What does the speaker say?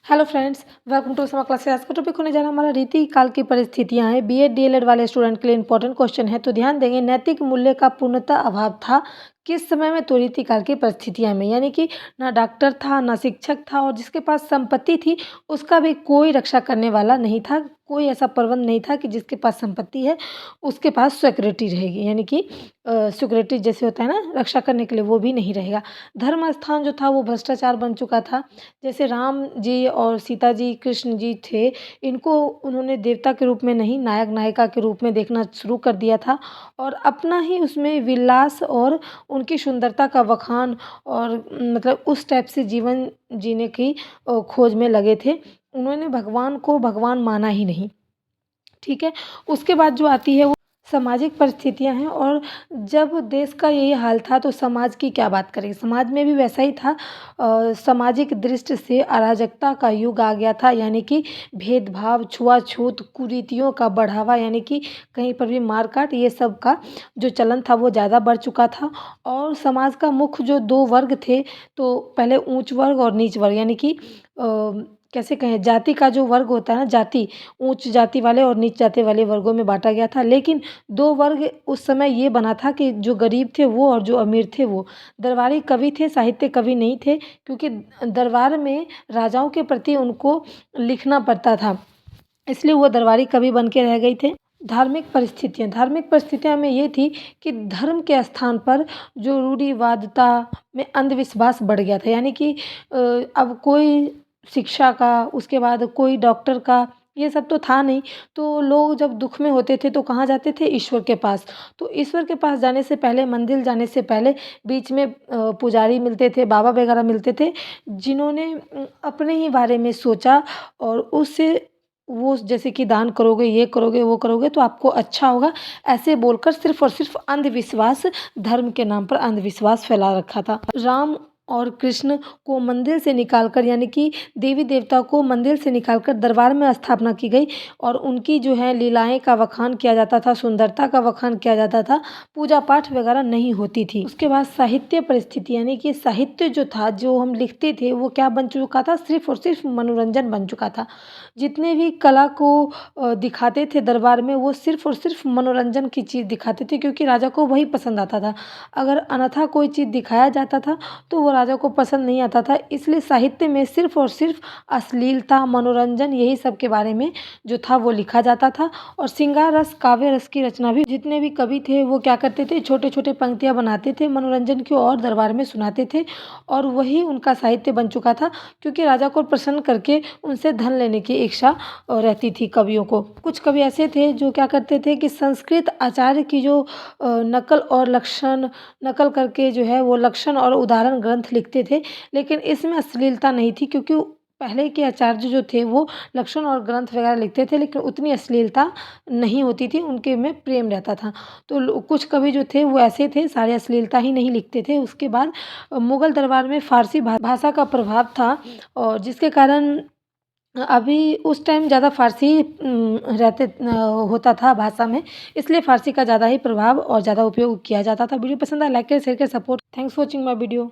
Hello friends, welcome to समा classes. आज का टॉपिक होने जा रहा है हमारा रीति काल की परिस्थितियां हैं। बीएड डीएलएड वाले स्टूडेंट के लिए इंपॉर्टेंट क्वेश्चन है, तो ध्यान देंगे। नैतिक मूल्य का पूर्णतः अभाव था किस समय में? तो रीति काल की परिस्थितियां में, यानी कि ना डॉक्टर था, ना शिक्षक था, और जिसके पास संपत्ति थी उसका भी कोई रक्षा करने वाला नहीं था। कोई ऐसा प्रबंध नहीं था कि जिसके पास संपत्ति है उसके पास सिक्योरिटी रहेगी, यानी कि सिक्योरिटी जैसे होता है ना रक्षा करने के लिए, वो भी नहीं रहेगा। धर्म स्थान जो था वो भ्रष्टाचार बन चुका था। जैसे राम जी और सीता जी, कृष्ण जी थे, इनको उन्होंने देवता के रूप में नहीं, नायक नायिका के रूप में देखना शुरू कर दिया था, और अपना ही उसमें विलास और उनकी सुंदरता का बखान और मतलब उस टाइप से जीवन जीने की खोज में लगे थे। उन्होंने भगवान को भगवान माना ही नहीं। ठीक है। उसके बाद जो आती है वो सामाजिक परिस्थितियां हैं, और जब देश का यही हाल था तो समाज की क्या बात करें। समाज में भी वैसा ही था। सामाजिक दृष्टि से अराजकता का युग आ गया था, यानी कि भेदभाव, छुआछूत, कुरीतियों का बढ़ावा, यानी कि कहीं पर भी मारकाट, ये सब का जो चलन था वो ज़्यादा बढ़ चुका था। और समाज का मुख्य जो दो वर्ग थे, तो पहले ऊंच वर्ग और नीच वर्ग, यानी कि कैसे कहें, जाति का जो वर्ग होता है ना, जाति, उच्च जाति वाले और नीच जाति वाले वर्गों में बांटा गया था। लेकिन दो वर्ग उस समय ये बना था कि जो गरीब थे वो और जो अमीर थे वो। दरबारी कवि थे, साहित्य कवि नहीं थे, क्योंकि दरबार में राजाओं के प्रति उनको लिखना पड़ता था, इसलिए वो दरबारी कवि बन के रह गए थे। धार्मिक परिस्थितियाँ में ये थी कि धर्म के स्थान पर जो रूढ़िवादिता में अंधविश्वास बढ़ गया था, यानी कि अब कोई शिक्षा का, उसके बाद कोई डॉक्टर का, ये सब तो था नहीं। तो लोग जब दुख में होते थे तो कहाँ जाते थे? ईश्वर के पास। तो ईश्वर के पास जाने से पहले, मंदिर जाने से पहले, बीच में पुजारी मिलते थे, बाबा वगैरह मिलते थे, जिन्होंने अपने ही बारे में सोचा, और उससे वो जैसे कि दान करोगे, ये करोगे, वो करोगे तो आपको अच्छा होगा, ऐसे बोलकर सिर्फ और सिर्फ अंधविश्वास, धर्म के नाम पर अंधविश्वास फैला रखा था। राम और कृष्ण को मंदिर से निकालकर, यानी कि देवी देवता को मंदिर से निकालकर दरबार में स्थापना की गई, और उनकी जो है लीलाएं का बखान किया जाता था, सुंदरता का बखान किया जाता था, पूजा पाठ वगैरह नहीं होती थी। उसके बाद साहित्य परिस्थिति, यानी कि साहित्य जो था, जो हम लिखते थे, वो क्या बन चुका था? सिर्फ और सिर्फ मनोरंजन बन चुका था। जितने भी कला को दिखाते थे दरबार में, वो सिर्फ और सिर्फ मनोरंजन की चीज़ दिखाते थे, क्योंकि राजा को वही पसंद आता था। अगर अन्यथा कोई चीज़ दिखाया जाता था तो वो राजा को पसंद नहीं आता था। इसलिए साहित्य में सिर्फ और सिर्फ अश्लीलता, मनोरंजन, यही सब के बारे में जो था वो लिखा जाता था। और श्रृंगार रस, काव्य रस की रचना भी जितने भी कवि थे वो क्या करते थे? छोटे छोटे पंक्तियाँ बनाते थे मनोरंजन की, और दरबार में सुनाते थे, और वही उनका साहित्य बन चुका था, क्योंकि राजा को प्रसन्न करके उनसे धन लेने की इच्छा रहती थी कवियों को। कुछ कवि ऐसे थे जो क्या करते थे कि संस्कृत आचार्य की जो नकल करके जो है वो लक्षण और उदाहरण ग्रंथ लिखते थे, लेकिन इसमें अश्लीलता नहीं थी, क्योंकि पहले के आचार्य जो थे वो लक्षण और ग्रंथ वगैरह लिखते थे, लेकिन उतनी अश्लीलता नहीं होती थी, उनके में प्रेम रहता था। तो कुछ कवि जो थे वो ऐसे थे, सारे अश्लीलता ही नहीं लिखते थे। उसके बाद मुगल दरबार में फारसी भाषा का प्रभाव था, और जिसके कारण अभी उस टाइम ज़्यादा फ़ारसी होता था भाषा में, इसलिए फ़ारसी का ज़्यादा ही प्रभाव और ज़्यादा उपयोग किया जाता था। वीडियो पसंद आया लाइक करें, शेयर करें, support. Thanks for watching my video.